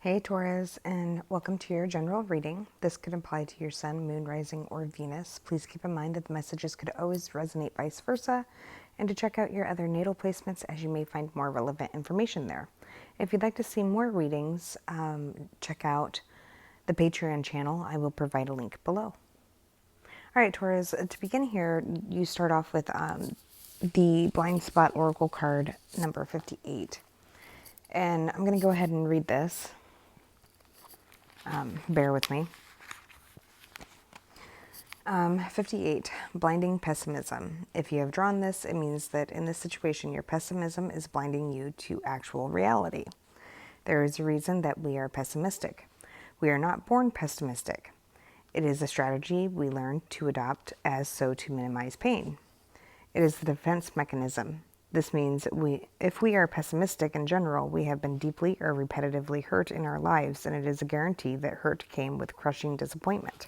Hey Taurus, and welcome to your general reading. This could apply to your sun, moon, rising, or Venus. Please keep in mind that the messages could always resonate vice versa, and to check out your other natal placements as you may find more relevant information there. If you'd like to see more readings, check out the Patreon channel. I will provide a link below. All right, Taurus, to begin here, you start off with the Blind Spot Oracle card number 58. And I'm going to go ahead and read this. Bear with me. 58, blinding pessimism. If you have drawn this, it means that in this situation, your pessimism is blinding you to actual reality. There is a reason that we are pessimistic. We are not born pessimistic. It is a strategy we learn to adopt as so to minimize pain. It is the defense mechanism. This means if we are pessimistic in general, we have been deeply or repetitively hurt in our lives, and it is a guarantee that hurt came with crushing disappointment.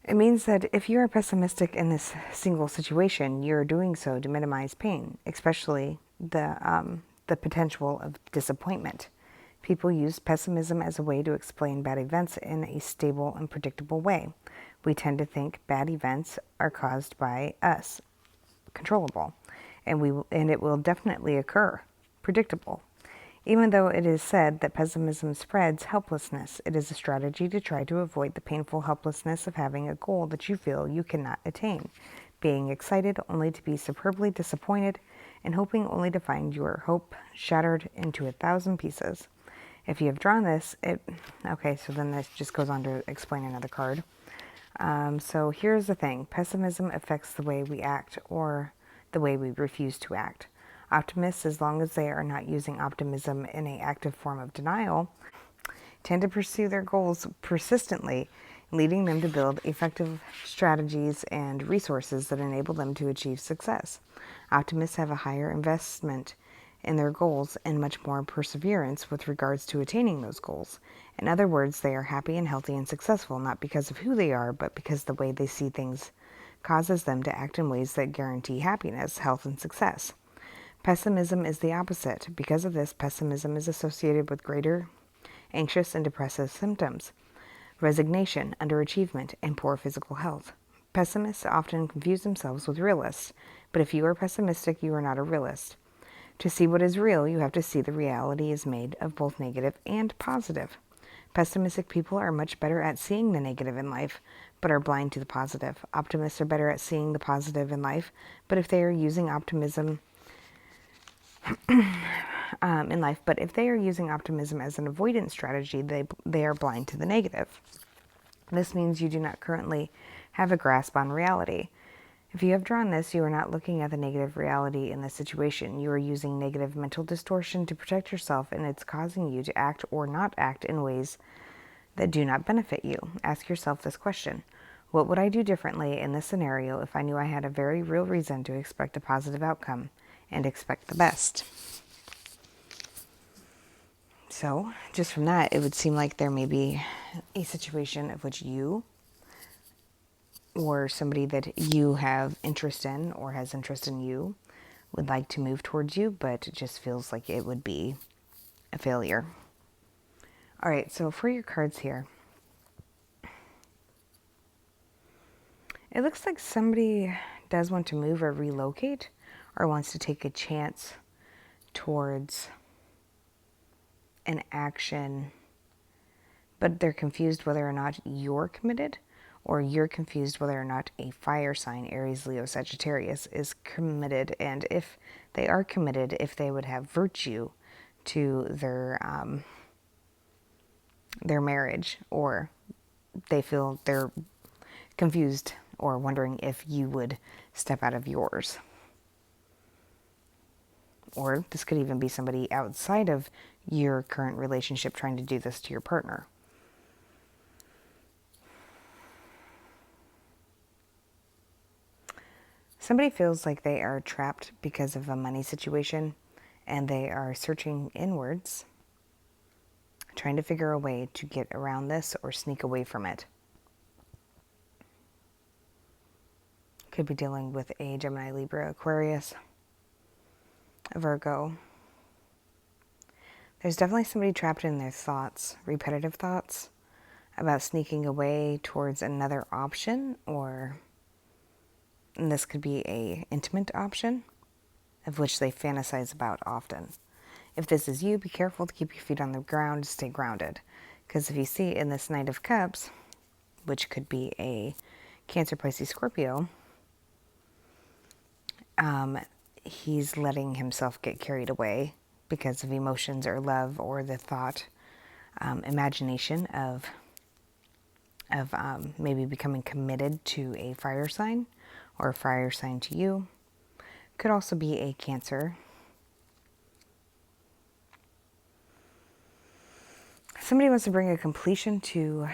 It means that if you are pessimistic in this single situation, you're doing so to minimize pain, especially the potential of disappointment. People use pessimism as a way to explain bad events in a stable and predictable way. We tend to think bad events are caused by us, controllable, and it will definitely occur, predictable. Even though it is said that pessimism spreads helplessness, it is a strategy to try to avoid the painful helplessness of having a goal that you feel you cannot attain, being excited only to be superbly disappointed, and hoping only to find your hope shattered into 1,000 pieces. If you have drawn this, so then this just goes on to explain another card. So here's the thing. Pessimism affects the way we act or the way we refuse to act. Optimists, as long as they are not using optimism in an active form of denial, tend to pursue their goals persistently, leading them to build effective strategies and resources that enable them to achieve success. Optimists have a higher investment in their goals and much more perseverance with regards to attaining those goals. In other words, they are happy and healthy and successful, not because of who they are, but because the way they see things causes them to act in ways that guarantee happiness, health, and success. Pessimism is the opposite. Because of this, pessimism is associated with greater anxious and depressive symptoms, resignation, underachievement, and poor physical health. Pessimists often confuse themselves with realists, but if you are pessimistic, you are not a realist. To see what is real, you have to see the reality is made of both negative and positive. Pessimistic people are much better at seeing the negative in life, but are blind to the positive. Optimists are better at seeing the positive in life, but if they are using optimism if they are using optimism as an avoidance strategy, they are blind to the negative. This means you do not currently have a grasp on reality. If you have drawn this, you are not looking at the negative reality in the situation. You are using negative mental distortion to protect yourself, and it's causing you to act or not act in ways that do not benefit you. Ask yourself this question. What would I do differently in this scenario if I knew I had a very real reason to expect a positive outcome and expect the best? So, just from that, it would seem like there may be a situation of which you or somebody that you have interest in or has interest in you would like to move towards you, but it just feels like it would be a failure. All right, so for your cards here, it looks like somebody does want to move or relocate or wants to take a chance towards an action, but they're confused whether or not you're committed, or you're confused whether or not a fire sign, Aries, Leo, Sagittarius, is committed, and if they are committed, if they would have virtue to their marriage, or they feel they're confused or wondering if you would step out of yours. Or this could even be somebody outside of your current relationship trying to do this to your partner. Somebody feels like they are trapped because of a money situation, and they are searching inwards, trying to figure a way to get around this or sneak away from it. Could be dealing with a Gemini, Libra, Aquarius, a Virgo. There's definitely somebody trapped in their thoughts, repetitive thoughts, about sneaking away towards another option, and this could be a intimate option, of which they fantasize about often. If this is you, be careful to keep your feet on the ground, stay grounded. Because if you see in this Knight of Cups, which could be a Cancer, Pisces, Scorpio, he's letting himself get carried away because of emotions or love or the thought, imagination of maybe becoming committed to a fire sign or a fire sign to you. Could also be a Cancer. Somebody wants to bring a completion to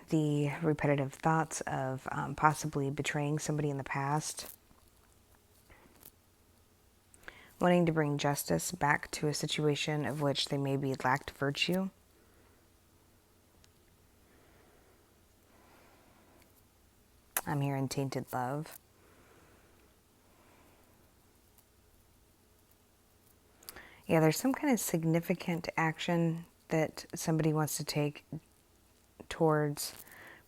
the repetitive thoughts of possibly betraying somebody in the past, wanting to bring justice back to a situation of which they maybe lacked virtue. I'm hearing tainted love. Yeah, there's some kind of significant action that somebody wants to take towards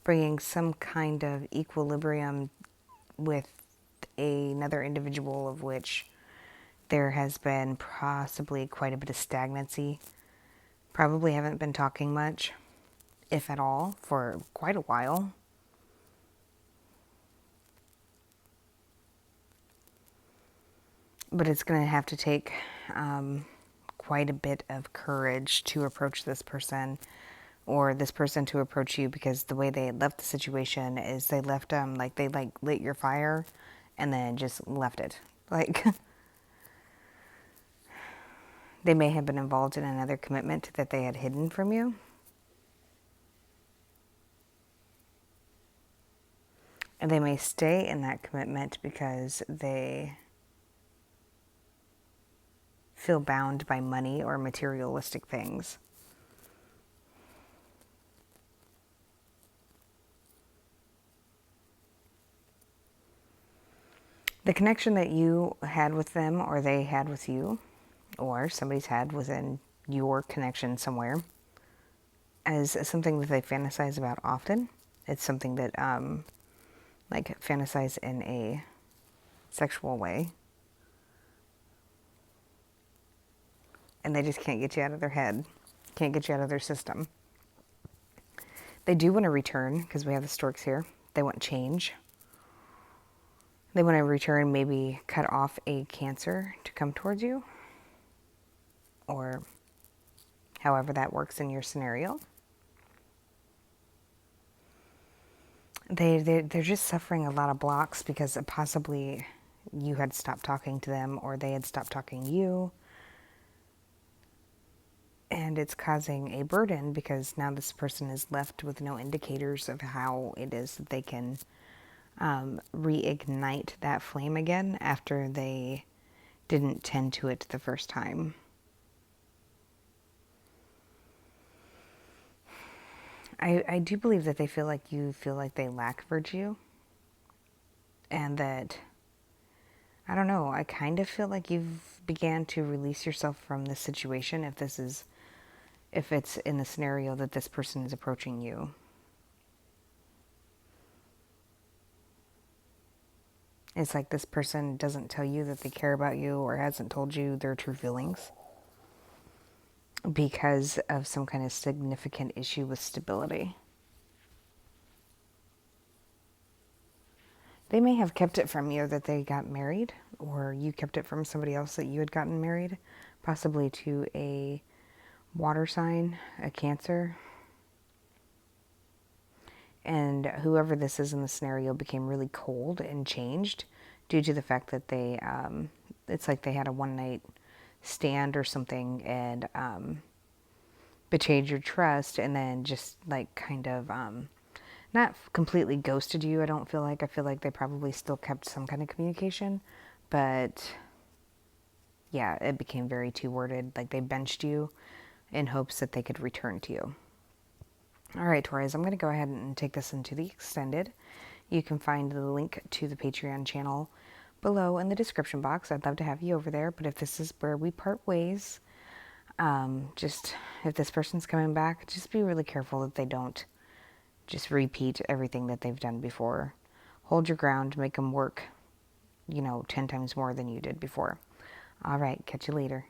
bringing some kind of equilibrium with another individual, of which there has been possibly quite a bit of stagnancy. Probably haven't been talking much, if at all, for quite a while. But it's going to have to take quite a bit of courage to approach this person, or this person to approach you, because the way they left the situation is they left they lit your fire and then just left it. Like they may have been involved in another commitment that they had hidden from you. And they may stay in that commitment because they feel bound by money or materialistic things. The connection that you had with them, or they had with you, or somebody's had within your connection somewhere, is something that they fantasize about often. It's something that fantasize in a sexual way. And they just can't get you out of their head, can't get you out of their system. They do want to return, because we have the storks here. They want change. They want to return, maybe cut off a Cancer to come towards you, or however that works in your scenario. They're just suffering a lot of blocks because possibly you had stopped talking to them, or they had stopped talking to you. And it's causing a burden because now this person is left with no indicators of how it is that they can reignite that flame again after they didn't tend to it the first time. I do believe that they feel like you feel like they lack virtue. And that, I don't know, I kind of feel like you've began to release yourself from this situation if it's in the scenario that this person is approaching you. It's like this person doesn't tell you that they care about you, or hasn't told you their true feelings because of some kind of significant issue with stability. They may have kept it from you that they got married, or you kept it from somebody else that you had gotten married, possibly to a water sign, a Cancer. And whoever this is in the scenario became really cold and changed due to the fact that they, it's like they had a one-night stand or something and betrayed your trust, and then just like kind of not completely ghosted you. I feel like they probably still kept some kind of communication, but yeah, it became very two-worded. Like they benched you in hopes that they could return to you. All right, Taurus, I'm going to go ahead and take this into the extended. You can find the link to the Patreon channel below in the description box. I'd love to have you over there, but if this is where we part ways, Just if this person's coming back, just be really careful that they don't just repeat everything that they've done before. Hold your ground, make them work, 10 times more than you did before. All right, catch you later.